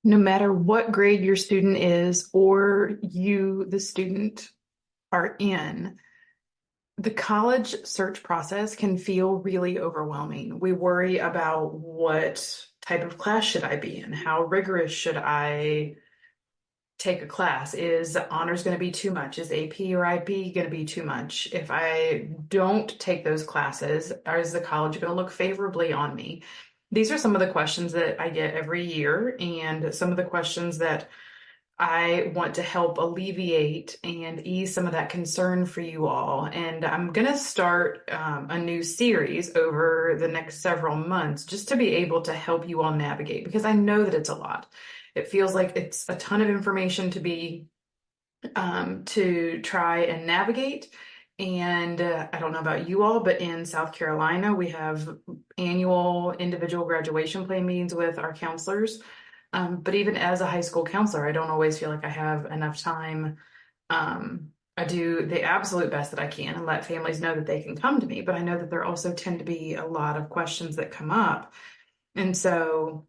No matter what grade your student is or you, the student, are in, the college search process can feel really overwhelming. We worry about what type of class should I be in? How rigorous should I take a class? Is honors going to be too much? Is AP or IB going to be too much? If I don't take those classes, is the college going to look favorably on me? These are some of the questions that I get every year, and some of the questions that I want to help alleviate and ease some of that concern for you all. And I'm going to start a new series over the next several months just to be able to help you all navigate, because I know that it's a lot. It feels like it's a ton of information to try and navigate. And I don't know about you all, but in South Carolina, we have annual individual graduation plan meetings with our counselors. But even as a high school counselor, I don't always feel like I have enough time. I do the absolute best that I can and let families know that they can come to me, but I know that there also tend to be a lot of questions that come up. And so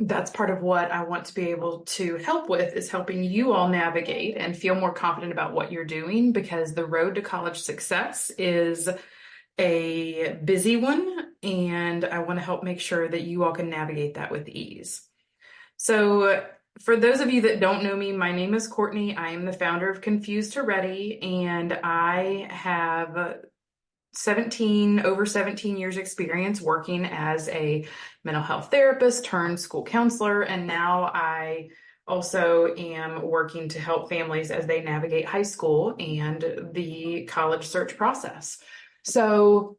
that's part of what I want to be able to help with, is helping you all navigate and feel more confident about what you're doing, because the road to college success is a busy one, and I want to help make sure that you all can navigate that with ease. So for those of you that don't know me, my name is Courtney. I am the founder of Confused to Ready, and I have over 17 years experience working as a mental health therapist turned school counselor. And now I also am working to help families as they navigate high school and the college search process. So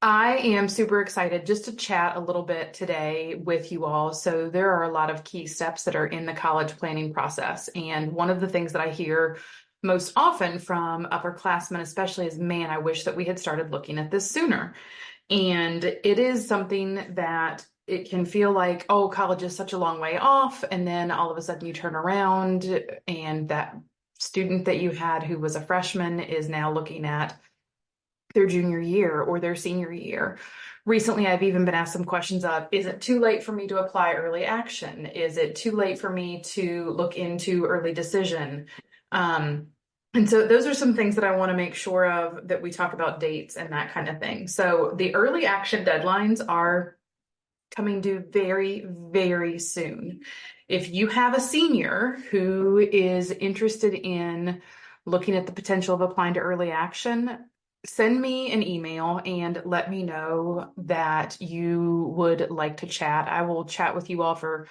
I am super excited just to chat a little bit today with you all. So there are a lot of key steps that are in the college planning process. And one of the things that I hear most often from upperclassmen especially is, man, I wish that we had started looking at this sooner. And it is something that it can feel like, oh, college is such a long way off. And then all of a sudden you turn around and that student that you had who was a freshman is now looking at their junior year or their senior year. Recently, I've even been asked some questions of, is it too late for me to apply early action? Is it too late for me to look into early decision? And so those are some things that I want to make sure of, that we talk about dates and that kind of thing. So the early action deadlines are coming due very, very soon. If you have a senior who is interested in looking at the potential of applying to early action, send me an email and let me know that you would like to chat. I will chat with you all for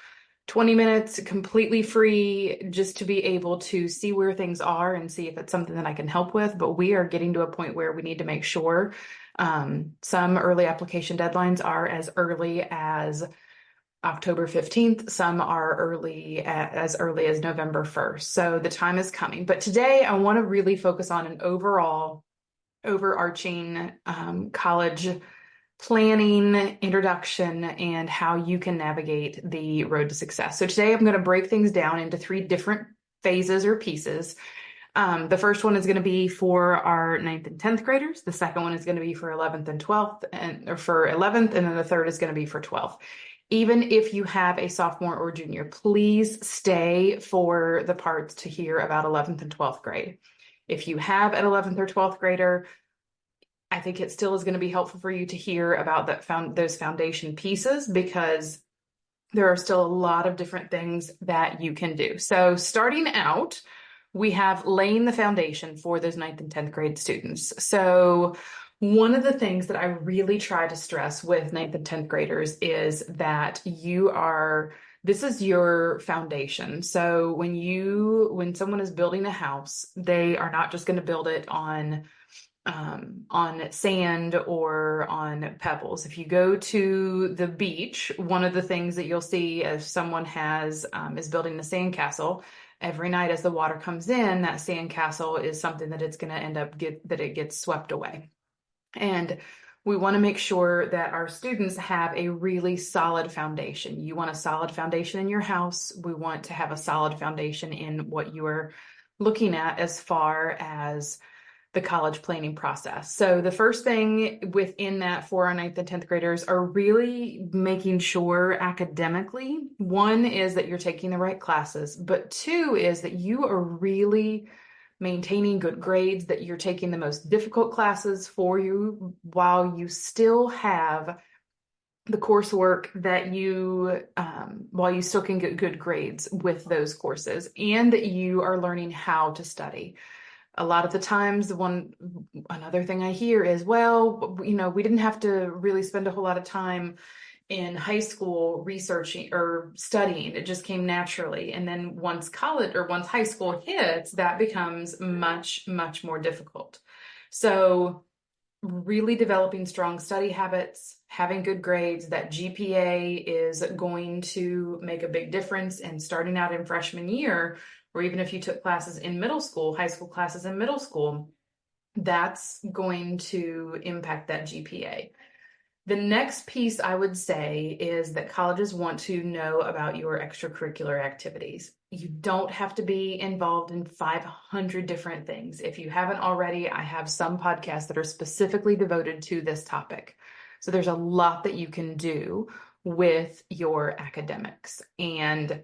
20 minutes, completely free, just to be able to see where things are and see if it's something that I can help with. But we are getting to a point where we need to make sure some early application deadlines are as early as October 15th. Some are as early as November 1st. So the time is coming. But today I want to really focus on an overarching college planning introduction and how you can navigate the road to success. So today I'm going to break things down into 3 different phases or pieces. The first one is going to be for our 9th and 10th graders. The second one is going to be for 11th and 12th, or for 11th, and then the third is going to be for 12th. Even if you have a sophomore or junior, please stay for the parts to hear about 11th and 12th grade. If you have an 11th or 12th grader, I think it still is going to be helpful for you to hear about those foundation pieces, because there are still a lot of different things that you can do. So starting out, we have laying the foundation for those 9th and 10th grade students. So one of the things that I really try to stress with 9th and 10th graders is that this is your foundation. So when someone is building a house, they are not just going to build it on sand or on pebbles. If you go to the beach, one of the things that you'll see if someone is building a sandcastle, every night as the water comes in, that sandcastle is something that it's going to end up that it gets swept away. And we want to make sure that our students have a really solid foundation. You want a solid foundation in your house. We want to have a solid foundation in what you are looking at as far as the college planning process. So the first thing within that for our 9th and 10th graders are really making sure academically, one is that you're taking the right classes, but two is that you are really maintaining good grades, that you're taking the most difficult classes for you while you still have the coursework that while you still can get good grades with those courses, and that you are learning how to study. A lot of the times, another thing I hear is, well, we didn't have to really spend a whole lot of time in high school researching or studying. It just came naturally. And then once high school hits, that becomes much, much more difficult. So really developing strong study habits, having good grades, that GPA is going to make a big difference. And starting out in freshman year, or even if you took classes in middle school, high school classes in middle school, that's going to impact that GPA. The next piece I would say is that colleges want to know about your extracurricular activities. You don't have to be involved in 500 different things. If you haven't already, I have some podcasts that are specifically devoted to this topic. So there's a lot that you can do with your academics and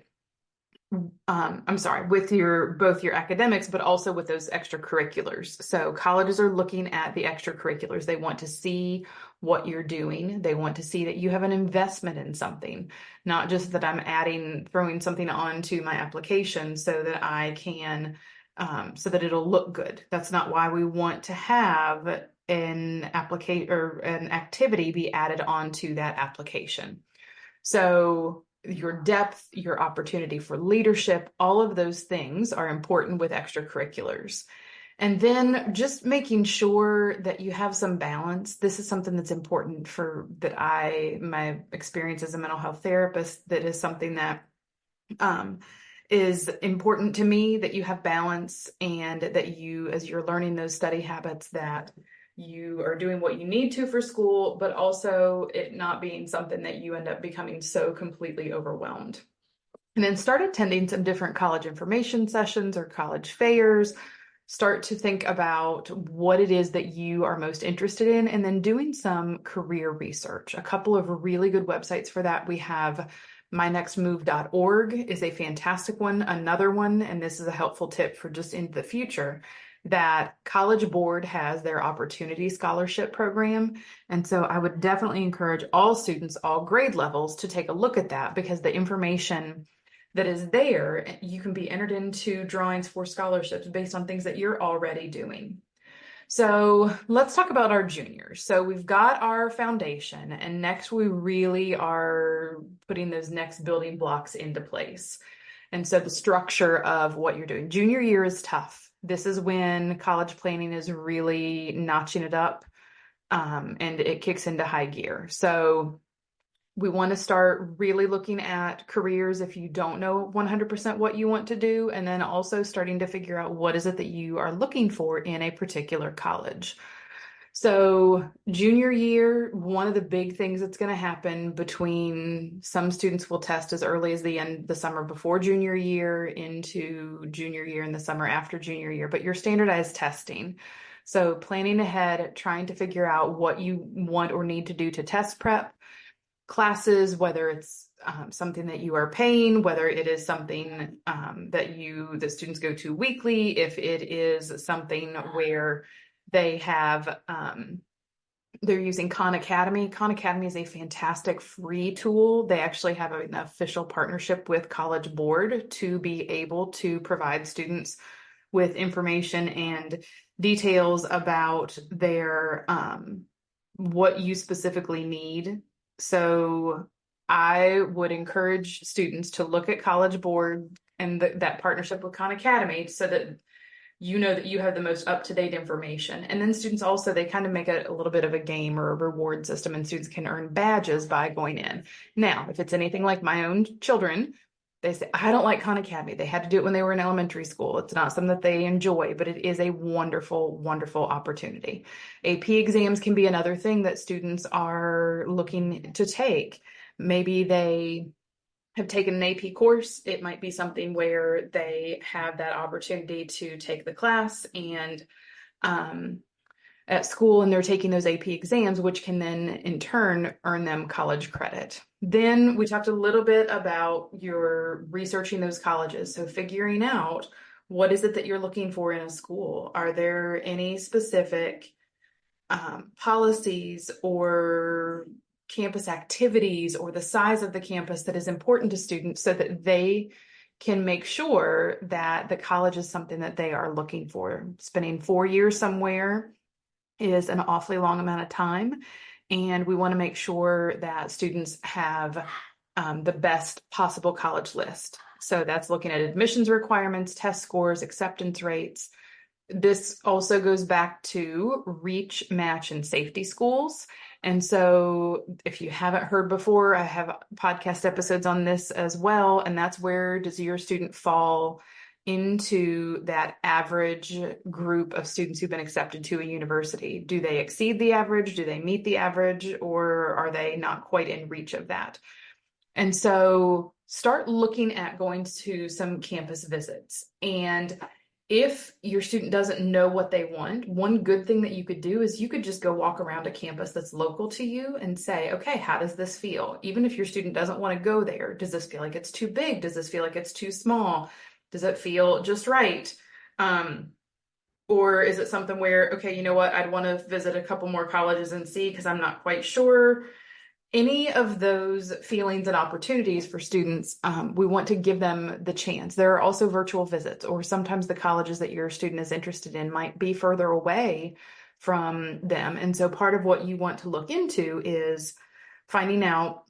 with both your academics, but also with those extracurriculars. So colleges are looking at the extracurriculars. They want to see what you're doing. They want to see that you have an investment in something, not just that I'm throwing something onto my application so that I can, so that it'll look good. That's not why we want to have an application or an activity be added onto that application. So your depth, your opportunity for leadership, all of those things are important with extracurriculars. And then just making sure that you have some balance. This is something that's important my experience as a mental health therapist, that is something that is important to me, that you have balance and that you, as you're learning those study habits, that you are doing what you need to for school, but also it not being something that you end up becoming so completely overwhelmed. And then start attending some different college information sessions or college fairs. Start to think about what it is that you are most interested in, and then doing some career research. A couple of really good websites for that. We have mynextmove.org is a fantastic one. Another one, and this is a helpful tip for just into the future, that College Board has their Opportunity Scholarship Program. And so I would definitely encourage all students, all grade levels, to take a look at that, because the information that is there, you can be entered into drawings for scholarships based on things that you're already doing. So let's talk about our juniors. So we've got our foundation, and next we really are putting those next building blocks into place. And so the structure of what you're doing. Junior year is tough. This is when college planning is really notching it up, and it kicks into high gear. So we want to start really looking at careers if you don't know 100% what you want to do, and then also starting to figure out what is it that you are looking for in a particular college. So junior year, one of the big things that's going to happen between some students will test as early as the summer before junior year into junior year and the summer after junior year, but you're standardized testing. So planning ahead, trying to figure out what you want or need to do to test prep classes, whether it's something that you are paying, whether it is something that the students go to weekly, if it is something where they have, they're using Khan Academy. Khan Academy is a fantastic free tool. They actually have an official partnership with College Board to be able to provide students with information and details about their, what you specifically need. So I would encourage students to look at College Board and that partnership with Khan Academy, so that you know that you have the most up-to-date information. And then students also, they kind of make it a little bit of a game or a reward system, and students can earn badges by going in. Now, if it's anything like my own children, they say, I don't like Khan Academy. They had to do it when they were in elementary school. It's not something that they enjoy, but it is a wonderful, wonderful opportunity. AP exams can be another thing that students are looking to take. Maybe they have taken an AP course. It might be something where they have that opportunity to take the class and at school, and they're taking those AP exams, which can then in turn earn them college credit. Then we talked a little bit about your researching those colleges. So figuring out what is it that you're looking for in a school. Are there any specific policies or campus activities or the size of the campus that is important to students so that they can make sure that the college is something that they are looking for? Spending 4 years somewhere is an awfully long amount of time, and we want to make sure that students have the best possible college list. So that's looking at admissions requirements, test scores, acceptance rates. This also goes back to reach, match, and safety schools. And so if you haven't heard before, I have podcast episodes on this as well. And that's where does your student fall into that average group of students who've been accepted to a university? Do they exceed the average? Do they meet the average? Or are they not quite in reach of that? And so start looking at going to some campus visits. And if your student doesn't know what they want, one good thing that you could do is you could just go walk around a campus that's local to you and say, okay, how does this feel? Even if your student doesn't want to go there, does this feel like it's too big? Does this feel like it's too small? Does it feel just right? Or is it something where, okay, you know what, I'd want to visit a couple more colleges and see because I'm not quite sure. Any of those feelings and opportunities for students, we want to give them the chance. There are also virtual visits, or sometimes the colleges that your student is interested in might be further away from them. And so part of what you want to look into is finding out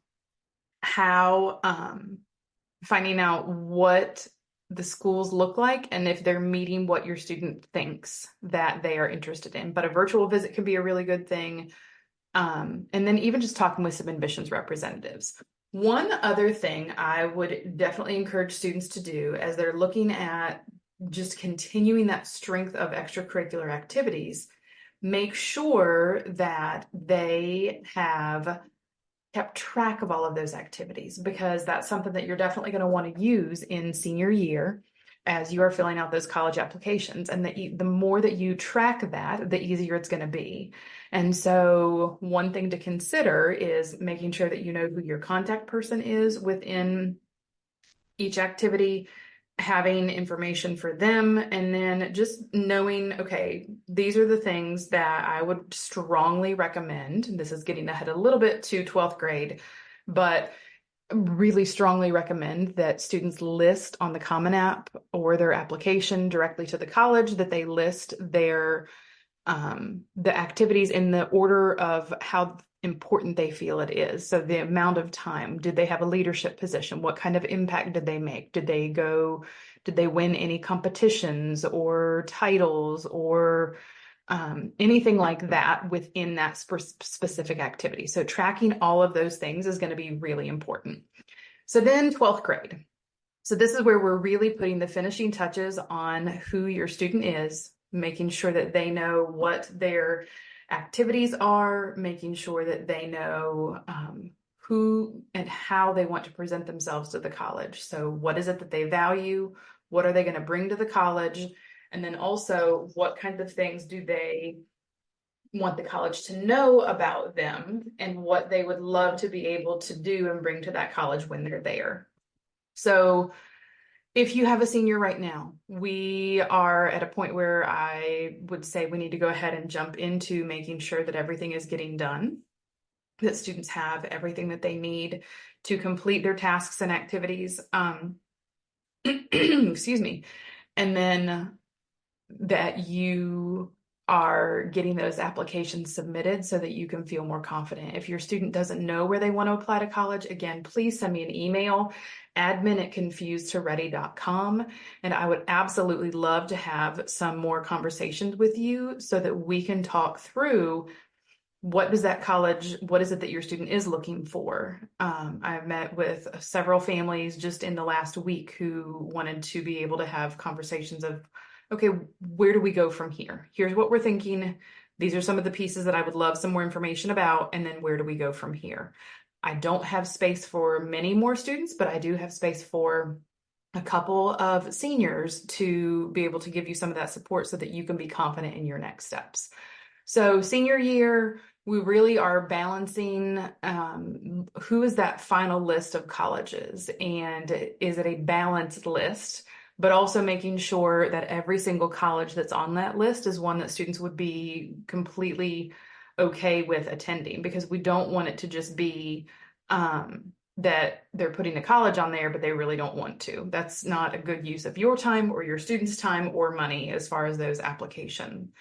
what the schools look like and if they're meeting what your student thinks that they are interested in. But a virtual visit can be a really good thing. And then even just talking with some admissions representatives. One other thing I would definitely encourage students to do as they're looking at just continuing that strength of extracurricular activities, make sure that they have kept track of all of those activities, because that's something that you're definitely going to want to use in senior year as you are filling out those college applications. And the more that you track that, the easier it's going to be. And so one thing to consider is making sure that you know who your contact person is within each activity, having information for them, and then just knowing, okay, these are the things that I would strongly recommend. This is getting ahead a little bit to 12th grade, but really strongly recommend that students list on the Common App or their application directly to the college, that they list their the activities in the order of how important they feel it is. So the amount of time, did they have a leadership position? What kind of impact did they make? Did they win any competitions or titles or anything like that within that specific activity? So tracking all of those things is going to be really important. So then 12th grade. So this is where we're really putting the finishing touches on who your student is, making sure that they know what their activities are, making sure that they know who and how they want to present themselves to the college. So what is it that they value? What are they going to bring to the college? And then also, what kinds of things do they want the college to know about them and what they would love to be able to do and bring to that college when they're there? So if you have a senior right now, we are at a point where I would say we need to go ahead and jump into making sure that everything is getting done, that students have everything that they need to complete their tasks and activities. Excuse me. And then that you are getting those applications submitted so that you can feel more confident. If your student doesn't know where they want to apply to college, again, please send me an email, admin@confusedtoready.com. And I would absolutely love to have some more conversations with you so that we can talk through what is it that your student is looking for. I've met with several families just in the last week who wanted to be able to have conversations of, okay, where do we go from here? Here's what we're thinking. These are some of the pieces that I would love some more information about. And then where do we go from here? I don't have space for many more students, but I do have space for a couple of seniors to be able to give you some of that support so that you can be confident in your next steps. So senior year, we really are balancing who is that final list of colleges, and is it a balanced list, but also making sure that every single college that's on that list is one that students would be completely okay with attending, because we don't want it to just be that they're putting a college on there, but they really don't want to. That's not a good use of your time or your students' time or money as far as those application,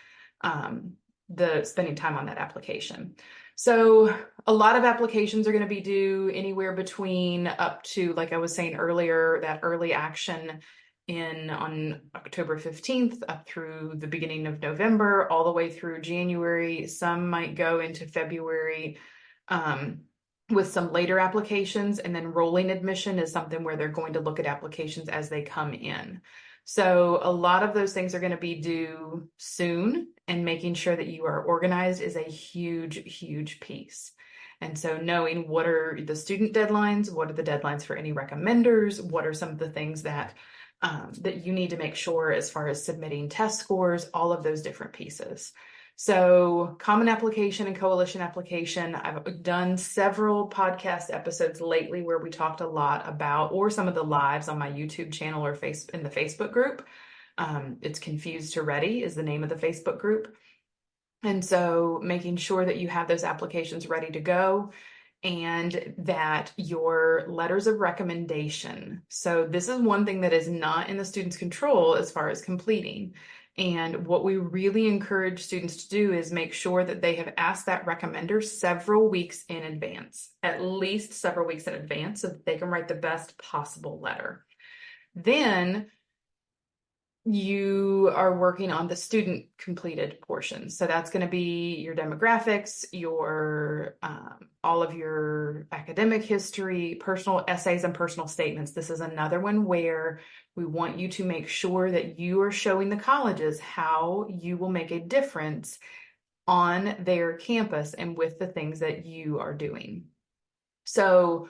the spending time on that application. So a lot of applications are going to be due anywhere between up to, like I was saying earlier, that early action on October 15th up through the beginning of November, all the way through January. Some might go into February, with some later applications, and then rolling admission is something where they're going to look at applications as they come in. So a lot of those things are going to be due soon, and making sure that you are organized is a huge, huge piece. And so knowing what are the student deadlines, what are the deadlines for any recommenders, what are some of the things that that you need to make sure as far as submitting test scores, all of those different pieces. So common application and coalition application, I've done several podcast episodes lately where we talked a lot about, or some of the lives on my YouTube channel or in the Facebook group. It's Confused to Ready is the name of the Facebook group. And so making sure that you have those applications ready to go, and that your letters of recommendation. So this is one thing that is not in the student's control as far as completing. And what we really encourage students to do is make sure that they have asked that recommender several weeks in advance, at least several weeks in advance, so that they can write the best possible letter. Then you are working on the student completed portion. So that's going to be your demographics, your all of your academic history, personal essays, and personal statements. This is another one where we want you to make sure that you are showing the colleges how you will make a difference on their campus and with the things that you are doing. So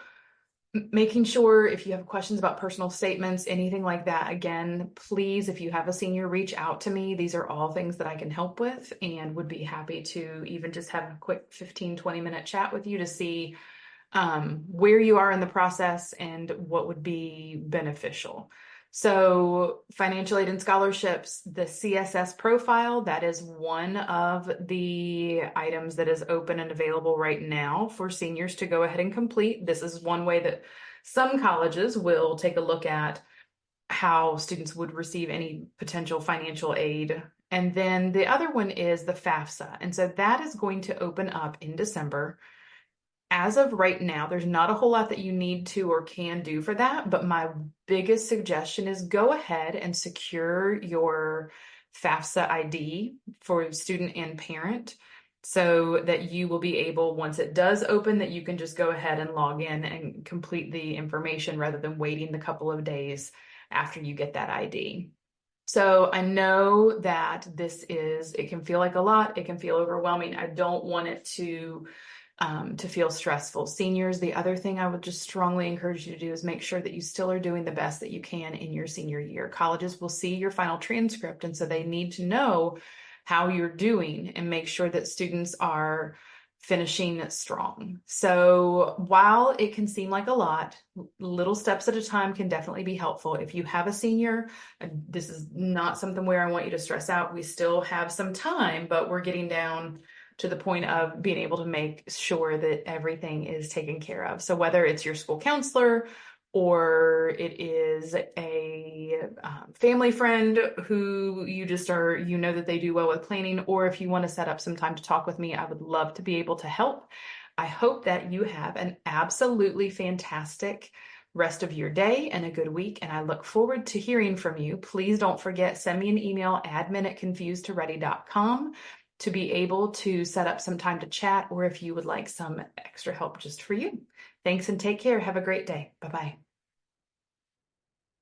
making sure if you have questions about personal statements, anything like that, again, please, if you have a senior, reach out to me. These are all things that I can help with, and would be happy to even just have a quick 15-20 minute chat with you to see where you are in the process and what would be beneficial. So financial aid and scholarships, the CSS profile, that is one of the items that is open and available right now for seniors to go ahead and complete. This is one way that some colleges will take a look at how students would receive any potential financial aid. And then the other one is the FAFSA. And so that is going to open up in December. As of right now, there's not a whole lot that you need to or can do for that, but my biggest suggestion is go ahead and secure your FAFSA ID for student and parent, so that you will be able, once it does open, that you can just go ahead and log in and complete the information rather than waiting the couple of days after you get that ID. So I know that it can feel like a lot, it can feel overwhelming. I don't want it to feel stressful. Seniors, the other thing I would just strongly encourage you to do is make sure that you still are doing the best that you can in your senior year. Colleges will see your final transcript, and so they need to know how you're doing and make sure that students are finishing strong. So while it can seem like a lot, little steps at a time can definitely be helpful. If you have a senior, this is not something where I want you to stress out. We still have some time, but we're getting down to the point of being able to make sure that everything is taken care of. So whether it's your school counselor, or it is a family friend who you know that they do well with planning, or if you want to set up some time to talk with me, I would love to be able to help. I hope that you have an absolutely fantastic rest of your day and a good week, and I look forward to hearing from you. Please don't forget, send me an email, admin@confusedtoready.com, to be able to set up some time to chat, or if you would like some extra help just for you. Thanks and take care. Have a great day. Bye-bye.